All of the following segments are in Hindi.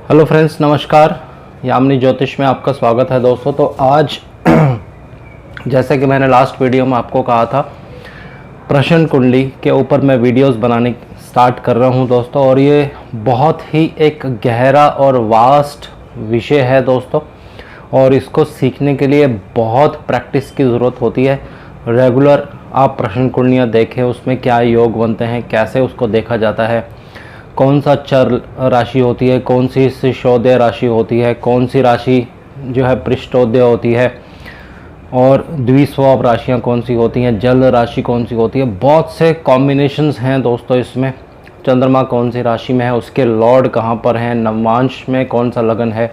हेलो फ्रेंड्स, नमस्कार। यामिनी ज्योतिष में आपका स्वागत है दोस्तों। तो आज जैसे कि मैंने लास्ट वीडियो में आपको कहा था, प्रश्न कुंडली के ऊपर मैं वीडियोस बनाने स्टार्ट कर रहा हूं दोस्तों। और ये बहुत ही एक गहरा और वास्ट विषय है दोस्तों, और इसको सीखने के लिए बहुत प्रैक्टिस की ज़रूरत होती है। रेगुलर आप प्रश्न कुंडलियाँ देखें, उसमें क्या योग बनते हैं, कैसे उसको देखा जाता है, कौन सा चर राशि होती है, कौन सी शिशोदय राशि होती है, कौन सी राशि जो है पृष्ठोदय होती है, और द्विस्वभाव राशियाँ कौन सी होती हैं, जल राशि कौन सी होती है। बहुत से कॉम्बिनेशंस हैं दोस्तों इसमें। चंद्रमा कौन सी राशि में है, उसके लॉर्ड कहाँ पर हैं, नवांश में कौन सा लगन है।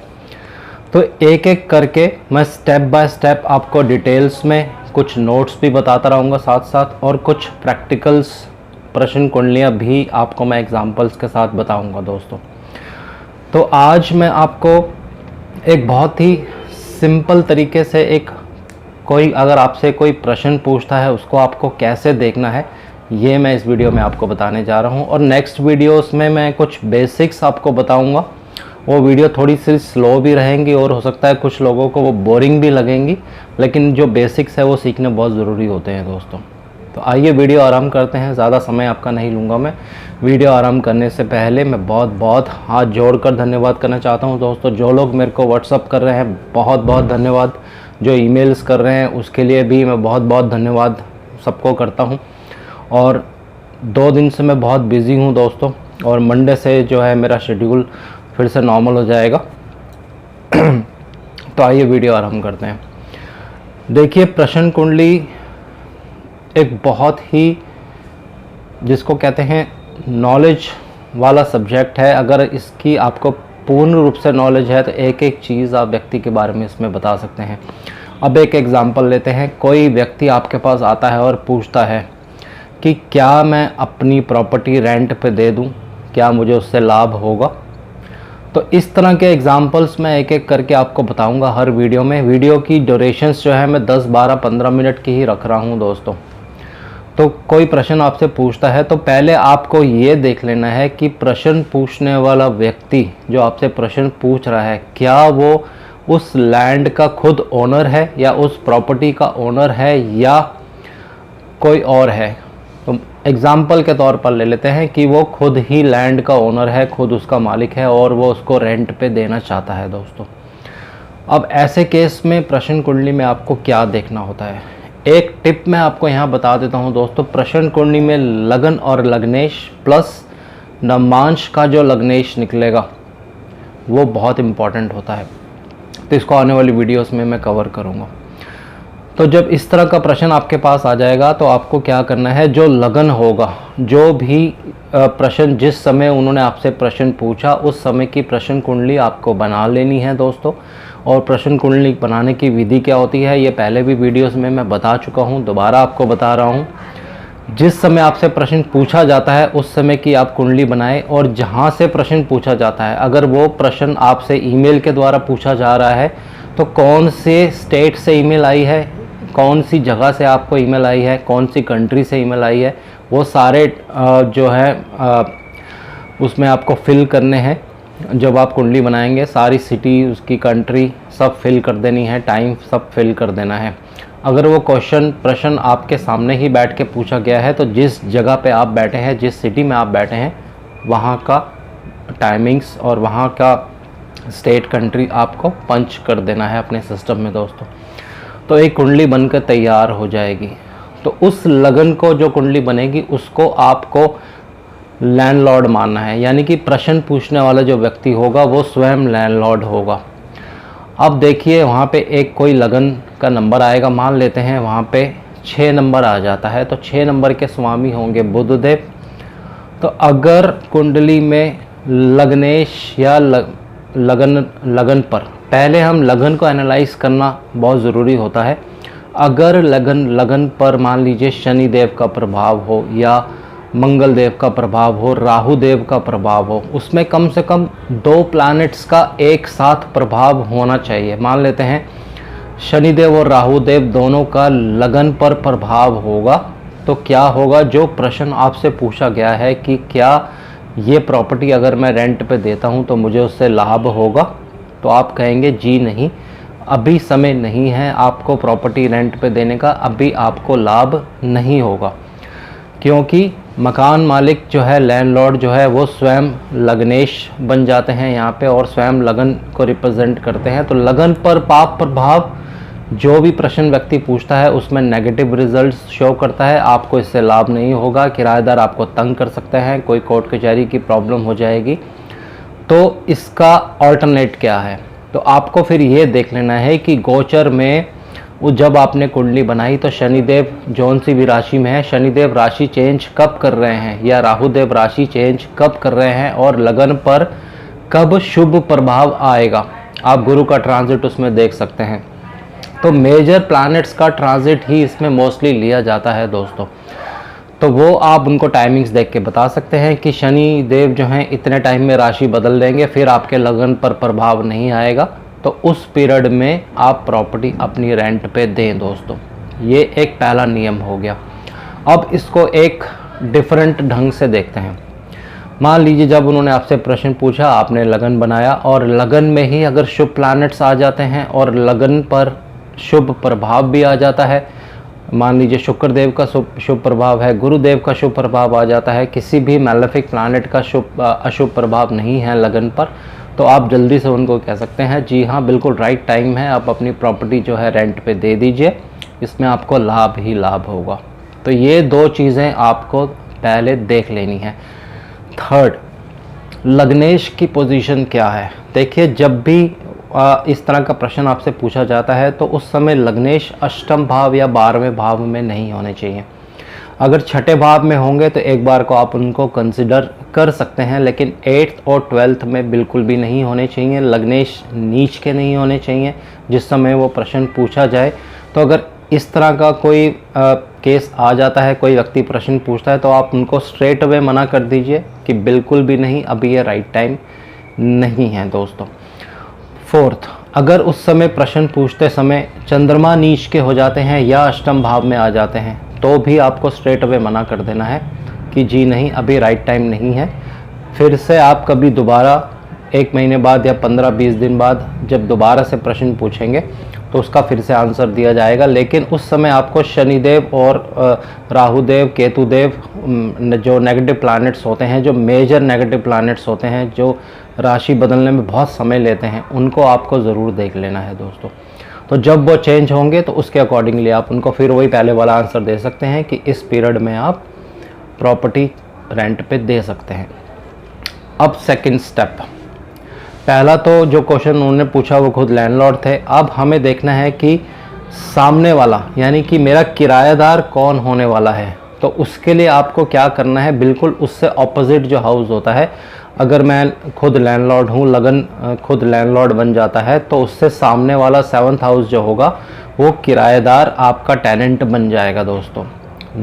तो एक एक करके मैं स्टेप बाय स्टेप आपको डिटेल्स में कुछ नोट्स भी बताता रहूँगा साथ साथ, और कुछ प्रैक्टिकल्स प्रश्न कुंडलियाँ भी आपको मैं एग्जांपल्स के साथ बताऊंगा दोस्तों। तो आज मैं आपको एक बहुत ही सिंपल तरीके से कोई अगर आपसे कोई प्रश्न पूछता है, उसको आपको कैसे देखना है, ये मैं इस वीडियो में आपको बताने जा रहा हूँ। और नेक्स्ट वीडियोस में मैं कुछ बेसिक्स आपको बताऊंगा। वो वीडियो थोड़ी सी स्लो भी रहेंगी और हो सकता है कुछ लोगों को वो बोरिंग भी लगेंगी, लेकिन जो बेसिक्स है वो सीखने बहुत ज़रूरी होते हैं दोस्तों। तो आइए वीडियो आराम करते हैं। ज़्यादा समय आपका नहीं लूँगा मैं। वीडियो आराम करने से पहले मैं बहुत बहुत हाथ जोड़कर धन्यवाद करना चाहता हूं दोस्तों। जो लोग मेरे को व्हाट्सअप कर रहे हैं, बहुत बहुत धन्यवाद। जो ईमेल्स कर रहे हैं, उसके लिए भी मैं बहुत बहुत धन्यवाद सबको करता हूं। और 2 दिन से मैं बहुत बिज़ी हूं दोस्तों, और मंडे से जो है मेरा शेड्यूल फिर से नॉर्मल हो जाएगा। तो आइए वीडियो आराम करते हैं। देखिए, प्रश्न कुंडली एक बहुत ही, जिसको कहते हैं, नॉलेज वाला सब्जेक्ट है। अगर इसकी आपको पूर्ण रूप से नॉलेज है तो एक एक चीज़ आप व्यक्ति के बारे में इसमें बता सकते हैं। अब एक एग्जांपल लेते हैं। कोई व्यक्ति आपके पास आता है और पूछता है कि क्या मैं अपनी प्रॉपर्टी रेंट पे दे दूं, क्या मुझे उससे लाभ होगा। तो इस तरह के एग्जांपल्स मैं एक एक करके आपको बताऊंगा हर वीडियो में। वीडियो की ड्यूरेशंस जो है मैं 10, 12, 15 मिनट की ही रख रहा हूं दोस्तों। तो कोई प्रश्न आपसे पूछता है तो पहले आपको ये देख लेना है कि प्रश्न पूछने वाला व्यक्ति जो आपसे प्रश्न पूछ रहा है, क्या वो उस लैंड का खुद ओनर है, या उस प्रॉपर्टी का ओनर है, या कोई और है। तो एग्जाम्पल के तौर पर ले लेते हैं कि वो खुद ही लैंड का ओनर है, खुद उसका मालिक है, और वो उसको रेंट पे देना चाहता है दोस्तों। अब ऐसे केस में प्रश्न कुंडली में आपको क्या देखना होता है, एक टिप मैं आपको यहाँ बता देता हूँ दोस्तों। प्रश्न कुंडली में लगन और लग्नेश प्लस नवांश का जो लग्नेश निकलेगा वो बहुत इम्पॉर्टेंट होता है। तो इसको आने वाली वीडियोस में मैं कवर करूँगा। तो जब इस तरह का प्रश्न आपके पास आ जाएगा तो आपको क्या करना है, जो लगन होगा, जो भी प्रश्न जिस समय उन्होंने आपसे प्रश्न पूछा उस समय की प्रश्न कुंडली आपको बना लेनी है दोस्तों। और प्रश्न कुंडली बनाने की विधि क्या होती है, ये पहले भी वीडियोस में मैं बता चुका हूँ, दोबारा आपको बता रहा हूँ। जिस समय आपसे प्रश्न पूछा जाता है उस समय की आप कुंडली बनाएं, और जहाँ से प्रश्न पूछा जाता है, अगर वो प्रश्न आपसे ईमेल के द्वारा पूछा जा रहा है तो कौन से स्टेट से ईमेल आई है, कौन सी जगह से आपको ईमेल आई है, कौन सी कंट्री से ईमेल आई है, वो सारे जो है उसमें आपको फिल करने हैं। जब आप कुंडली बनाएंगे सारी सिटी, उसकी कंट्री सब फिल कर देनी है, टाइम सब फिल कर देना है। अगर वो प्रश्न आपके सामने ही बैठ के पूछा गया है तो जिस जगह पे आप बैठे हैं, जिस सिटी में आप बैठे हैं, वहाँ का टाइमिंग्स और वहाँ का स्टेट, कंट्री आपको पंच कर देना है अपने सिस्टम में दोस्तों। तो एक कुंडली बनकर तैयार हो जाएगी। तो उस लगन को, जो कुंडली बनेगी, उसको आपको लैंडलॉर्ड मानना है, यानी कि प्रश्न पूछने वाला जो व्यक्ति होगा वो स्वयं लैंडलॉर्ड होगा। अब देखिए, वहाँ पे एक कोई लगन का नंबर आएगा, मान लेते हैं वहाँ पे 6 नंबर आ जाता है, तो 6 नंबर के स्वामी होंगे बुधदेव। तो अगर कुंडली में लग्नेश या लगन पर, पहले हम लगन को एनालाइज करना बहुत ज़रूरी होता है। अगर लगन पर मान लीजिए शनि देव का प्रभाव हो, या मंगल देव का प्रभाव हो, राहु देव का प्रभाव हो, उसमें कम से कम 2 प्लैनेट्स का एक साथ प्रभाव होना चाहिए। मान लेते हैं शनिदेव और राहु देव दोनों का लगन पर प्रभाव होगा, तो क्या होगा, जो प्रश्न आपसे पूछा गया है कि क्या ये प्रॉपर्टी अगर मैं रेंट पे देता हूँ तो मुझे उससे लाभ होगा, तो आप कहेंगे जी नहीं, अभी समय नहीं है आपको प्रॉपर्टी रेंट पे देने का, अभी आपको लाभ नहीं होगा। क्योंकि मकान मालिक जो है, लैंडलॉर्ड जो है, वो स्वयं लग्नेश बन जाते हैं यहाँ पे और स्वयं लगन को रिप्रेजेंट करते हैं। तो लगन पर पाप प्रभाव जो भी प्रश्न व्यक्ति पूछता है उसमें नेगेटिव रिजल्ट्स शो करता है, आपको इससे लाभ नहीं होगा, किराएदार आपको तंग कर सकते हैं, कोई कोर्ट कचहरी की प्रॉब्लम हो जाएगी। तो इसका ऑल्टरनेट क्या है? तो आपको फिर ये देख लेना है कि गोचर में जब आपने कुंडली बनाई तो शनिदेव जौन सी भी राशि में है, शनिदेव राशि चेंज कब कर रहे हैं या राहुदेव राशि चेंज कब कर रहे हैं और लगन पर कब शुभ प्रभाव आएगा। आप गुरु का ट्रांजिट उसमें देख सकते हैं। तो मेजर प्लैनेट्स का ट्रांजिट ही इसमें मोस्टली लिया जाता है दोस्तों। तो वो आप उनको टाइमिंग्स देख के बता सकते हैं कि शनि देव जो हैं इतने टाइम में राशि बदल देंगे, फिर आपके लगन पर प्रभाव नहीं आएगा, तो उस पीरियड में आप प्रॉपर्टी अपनी रेंट पे दें दोस्तों। ये एक पहला नियम हो गया। अब इसको एक डिफरेंट ढंग से देखते हैं। मान लीजिए जब उन्होंने आपसे प्रश्न पूछा, आपने लगन बनाया और लगन में ही अगर शुभ प्लैनेट्स आ जाते हैं और लगन पर शुभ प्रभाव भी आ जाता है, मान लीजिए शुक्र देव का शुभ प्रभाव है, गुरुदेव का शुभ प्रभाव आ जाता है, किसी भी मैलेफिक प्लैनेट का अशुभ प्रभाव नहीं है लगन पर, तो आप जल्दी से उनको कह सकते हैं जी हाँ बिल्कुल राइट टाइम है, आप अपनी प्रॉपर्टी जो है रेंट पे दे दीजिए, इसमें आपको लाभ ही लाभ होगा। तो ये दो चीज़ें आपको पहले देख लेनी है। थर्ड, लग्नेश की पोजीशन क्या है? देखिए जब भी इस तरह का प्रश्न आपसे पूछा जाता है तो उस समय लग्नेश अष्टम भाव या 12वें भाव में नहीं होने चाहिए। अगर छठे भाव में होंगे तो एक बार को आप उनको कंसिडर कर सकते हैं, लेकिन 8th और 12th में बिल्कुल भी नहीं होने चाहिए। लग्नेश नीच के नहीं होने चाहिए जिस समय वो प्रश्न पूछा जाए। तो अगर इस तरह का कोई केस आ जाता है, कोई व्यक्ति प्रश्न पूछता है, तो आप उनको स्ट्रेट अवे मना कर दीजिए कि बिल्कुल भी नहीं, अभी ये राइट टाइम नहीं है दोस्तों। फोर्थ, अगर उस समय प्रश्न पूछते समय चंद्रमा नीच के हो जाते हैं या अष्टम भाव में आ जाते हैं तो भी आपको स्ट्रेट अवे मना कर देना है कि जी नहीं, अभी राइट टाइम नहीं है। फिर से आप कभी दोबारा 1 महीने बाद या 15-20 दिन बाद जब दोबारा से प्रश्न पूछेंगे तो उसका फिर से आंसर दिया जाएगा, लेकिन उस समय आपको शनिदेव और राहुदेव, केतुदेव जो नेगेटिव प्लैनेट्स होते हैं, जो मेजर नेगेटिव प्लैनेट्स होते हैं, जो राशि बदलने में बहुत समय लेते हैं, उनको आपको ज़रूर देख लेना है दोस्तों। तो जब वो चेंज होंगे तो उसके अकॉर्डिंगली आप उनको फिर वही पहले वाला आंसर दे सकते हैं कि इस पीरियड में आप प्रॉपर्टी रेंट पे दे सकते हैं। अब सेकंड स्टेप, पहला तो जो क्वेश्चन उन्होंने पूछा वो खुद लैंडलॉर्ड थे। अब हमें देखना है कि सामने वाला यानी कि मेरा किराएदार कौन होने वाला है। तो उसके लिए आपको क्या करना है, बिल्कुल उससे ऑपोजिट जो हाउस होता है, अगर मैं खुद लैंडलॉर्ड हूँ, लगन खुद लैंडलॉर्ड बन जाता है, तो उससे सामने वाला 7th हाउस जो होगा वो किराएदार आपका टेनेंट बन जाएगा दोस्तों।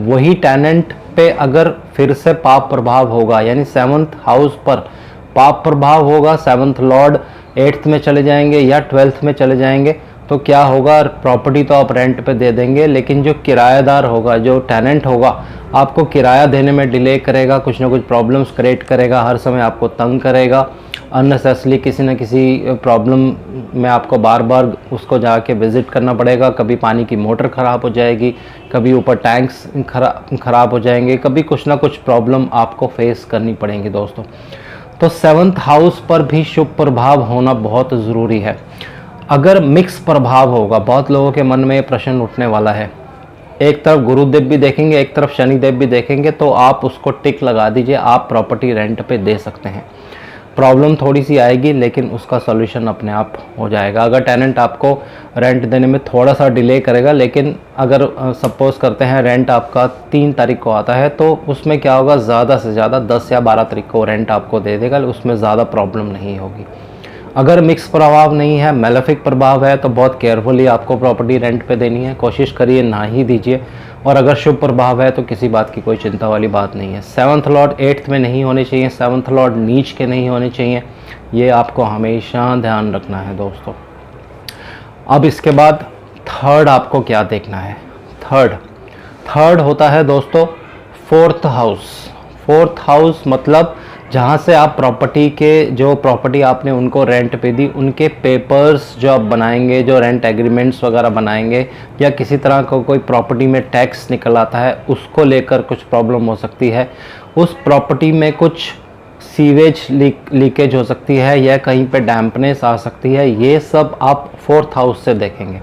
वही टेनेंट पे अगर फिर से पाप प्रभाव होगा, यानी 7th हाउस पर पाप प्रभाव होगा, 7th लॉर्ड 8th में चले जाएंगे या 12th में चले जाएंगे, तो क्या होगा, प्रॉपर्टी तो आप रेंट पे दे देंगे, लेकिन जो किराएदार होगा, जो टेनेंट होगा, आपको किराया देने में डिले करेगा, कुछ ना कुछ प्रॉब्लम्स क्रिएट करेगा, हर समय आपको तंग करेगा, अननेसेसरली किसी न किसी प्रॉब्लम में आपको बार बार उसको जाके विज़िट करना पड़ेगा। कभी पानी की मोटर ख़राब हो जाएगी, कभी ऊपर टैंक्स ख़राब हो जाएंगे, कभी कुछ ना कुछ प्रॉब्लम आपको फेस करनी पड़ेंगी दोस्तों। तो 7th हाउस पर भी शुभ प्रभाव होना बहुत ज़रूरी है। अगर मिक्स प्रभाव होगा, बहुत लोगों के मन में ये प्रश्न उठने वाला है, एक तरफ गुरुदेव भी देखेंगे, एक तरफ शनिदेव भी देखेंगे, तो आप उसको टिक लगा दीजिए, आप प्रॉपर्टी रेंट पे दे सकते हैं। प्रॉब्लम थोड़ी सी आएगी लेकिन उसका सॉल्यूशन अपने आप हो जाएगा। अगर टेनेंट आपको रेंट देने में थोड़ा सा डिले करेगा, लेकिन अगर सपोज़ करते हैं रेंट आपका 3 तारीख को आता है, तो उसमें क्या होगा, ज़्यादा से ज़्यादा 10 या 12 तारीख को रेंट आपको दे देगा, उसमें ज़्यादा प्रॉब्लम नहीं होगी। अगर मिक्स प्रभाव नहीं है, मैलेफिक प्रभाव है, तो बहुत केयरफुली आपको प्रॉपर्टी रेंट पे देनी है, कोशिश करिए ना ही दीजिए। और अगर शुभ प्रभाव है तो किसी बात की कोई चिंता वाली बात नहीं है। 7th लॉर्ड 8th में नहीं होने चाहिए, 7th लॉर्ड नीच के नहीं होने चाहिए, ये आपको हमेशा ध्यान रखना है दोस्तों। अब इसके बाद थर्ड आपको क्या देखना है, थर्ड होता है दोस्तों 4th हाउस। 4th हाउस मतलब जहाँ से आप प्रॉपर्टी के जो प्रॉपर्टी आपने उनको रेंट पे दी उनके पेपर्स जो आप बनाएंगे, जो रेंट एग्रीमेंट्स वगैरह बनाएंगे, या किसी तरह का कोई प्रॉपर्टी में टैक्स निकल आता है उसको लेकर कुछ प्रॉब्लम हो सकती है, उस प्रॉपर्टी में कुछ सीवेज लीकेज हो सकती है या कहीं पे डैम्पनेस आ सकती है, ये सब आप 4th हाउस से देखेंगे।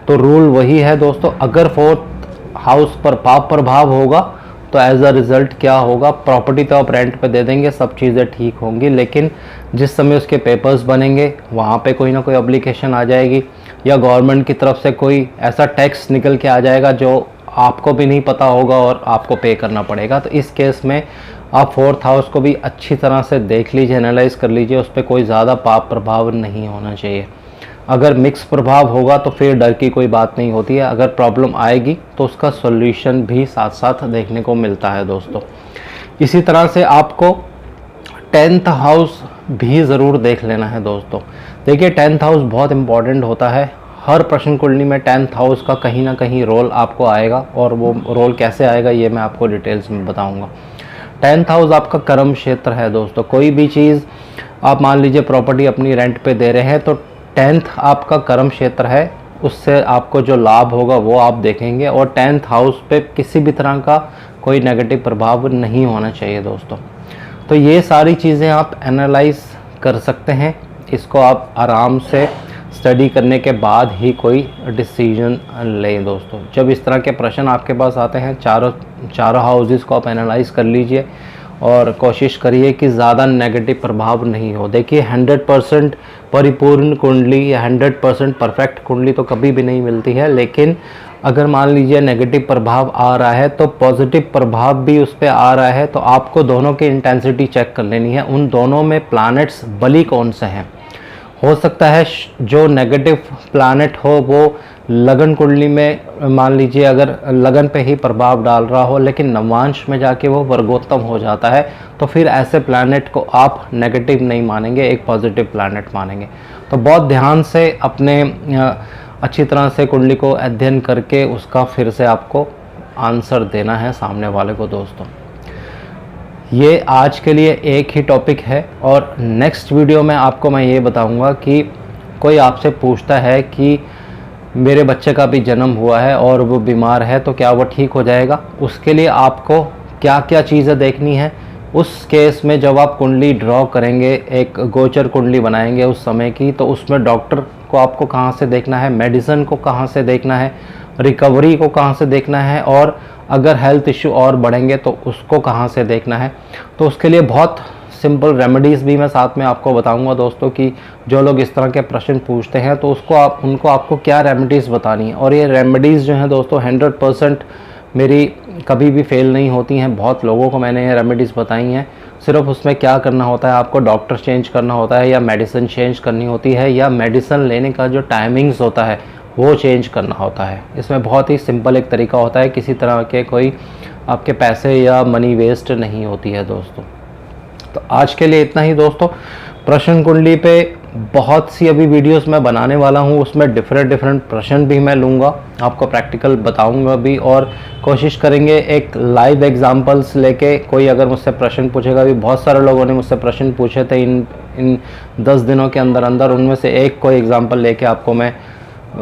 तो रूल वही है दोस्तों, अगर 4th हाउस पर पाप प्रभाव होगा तो एज अ रिज़ल्ट क्या होगा, प्रॉपर्टी तो आप रेंट पे दे देंगे, सब चीज़ें ठीक होंगी, लेकिन जिस समय उसके पेपर्स बनेंगे वहाँ पे कोई ना कोई एप्लीकेशन आ जाएगी या गवर्नमेंट की तरफ से कोई ऐसा टैक्स निकल के आ जाएगा जो आपको भी नहीं पता होगा और आपको पे करना पड़ेगा। तो इस केस में आप 4th हाउस को भी अच्छी तरह से देख लीजिए, एनालाइज कर लीजिए, उस पर कोई ज़्यादा पाप प्रभाव नहीं होना चाहिए। अगर मिक्स प्रभाव होगा तो फिर डर की कोई बात नहीं होती है, अगर प्रॉब्लम आएगी तो उसका सॉल्यूशन भी साथ साथ देखने को मिलता है दोस्तों। इसी तरह से आपको 10th हाउस भी ज़रूर देख लेना है दोस्तों। देखिए 10th हाउस बहुत इम्पॉर्टेंट होता है, हर प्रश्न कुंडली में 10th हाउस का कहीं ना कहीं रोल आपको आएगा, और वो रोल कैसे आएगा ये मैं आपको डिटेल्स में बताऊँगा। 10th हाउस आपका कर्म क्षेत्र है दोस्तों। कोई भी चीज़ आप मान लीजिए प्रॉपर्टी अपनी रेंट पे दे रहे हैं तो 10th आपका कर्म क्षेत्र है, उससे आपको जो लाभ होगा वो आप देखेंगे, और 10th हाउस पे किसी भी तरह का कोई नेगेटिव प्रभाव नहीं होना चाहिए दोस्तों। तो ये सारी चीज़ें आप एनालाइज कर सकते हैं, इसको आप आराम से स्टडी करने के बाद ही कोई डिसीजन लें दोस्तों। जब इस तरह के प्रश्न आपके पास आते हैं चारों हाउसेस को आप एनालाइज कर लीजिए और कोशिश करिए कि ज़्यादा नेगेटिव प्रभाव नहीं हो। देखिए 100% परिपूर्ण कुंडली या 100% परफेक्ट कुंडली तो कभी भी नहीं मिलती है, लेकिन अगर मान लीजिए नेगेटिव प्रभाव आ रहा है तो पॉजिटिव प्रभाव भी उस पर आ रहा है, तो आपको दोनों की इंटेंसिटी चेक कर लेनी है, उन दोनों में प्लैनेट्स बली कौन से हैं। हो सकता है जो नेगेटिव प्लैनेट हो वो लगन कुंडली में मान लीजिए अगर लगन पे ही प्रभाव डाल रहा हो, लेकिन नवांश में जाके वो वर्गोत्तम हो जाता है, तो फिर ऐसे प्लैनेट को आप नेगेटिव नहीं मानेंगे, एक पॉजिटिव प्लैनेट मानेंगे। तो बहुत ध्यान से अपने अच्छी तरह से कुंडली को अध्ययन करके उसका फिर से आपको आंसर देना है सामने वाले को दोस्तों। ये आज के लिए एक ही टॉपिक है, और नेक्स्ट वीडियो में आपको मैं ये बताऊंगा कि कोई आपसे पूछता है कि मेरे बच्चे का भी जन्म हुआ है और वो बीमार है तो क्या वो ठीक हो जाएगा, उसके लिए आपको क्या क्या चीज़ें देखनी है। उस केस में जब आप कुंडली ड्रॉ करेंगे, एक गोचर कुंडली बनाएंगे उस समय की, तो उसमें डॉक्टर को आपको कहाँ से देखना है, मेडिसिन को कहाँ से देखना है, रिकवरी को कहाँ से देखना है, और अगर हेल्थ इश्यू और बढ़ेंगे तो उसको कहाँ से देखना है। तो उसके लिए बहुत सिंपल रेमेडीज़ भी मैं साथ में आपको बताऊंगा दोस्तों, कि जो लोग इस तरह के प्रश्न पूछते हैं तो उनको आपको क्या रेमेडीज़ बतानी है। और ये रेमेडीज़ जो हैं दोस्तों 100% मेरी कभी भी फेल नहीं होती हैं, बहुत लोगों को मैंने ये रेमेडीज़ बताई हैं। सिर्फ उसमें क्या करना होता है, आपको डॉक्टर चेंज करना होता है, या मेडिसिन चेंज करनी होती है, या मेडिसिन लेने का जो टाइमिंग्स होता है वो चेंज करना होता है। इसमें बहुत ही सिंपल एक तरीका होता है, किसी तरह के कोई आपके पैसे या मनी वेस्ट नहीं होती है दोस्तों। तो आज के लिए इतना ही दोस्तों। प्रश्न कुंडली पे बहुत सी अभी वीडियोस मैं बनाने वाला हूँ, उसमें डिफरेंट प्रश्न भी मैं लूँगा, आपको प्रैक्टिकल बताऊँगा भी, और कोशिश करेंगे एक लाइव एग्जांपल्स लेके कोई अगर मुझसे प्रश्न पूछेगा भी। बहुत सारे लोगों ने मुझसे प्रश्न पूछे थे इन 10 दिनों के अंदर अंदर, उनमें से एक कोई एग्जाम्पल लेके आपको मैं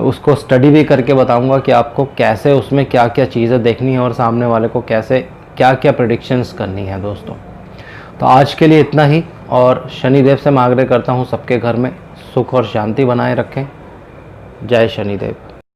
उसको स्टडी भी करके बताऊंगा कि आपको कैसे उसमें क्या क्या चीज़ें देखनी है और सामने वाले को कैसे क्या क्या प्रेडिक्शंस करनी है दोस्तों। तो आज के लिए इतना ही, और शनिदेव से मैं आग्रह करता हूँ सबके घर में सुख और शांति बनाए रखें। जय शनिदेव।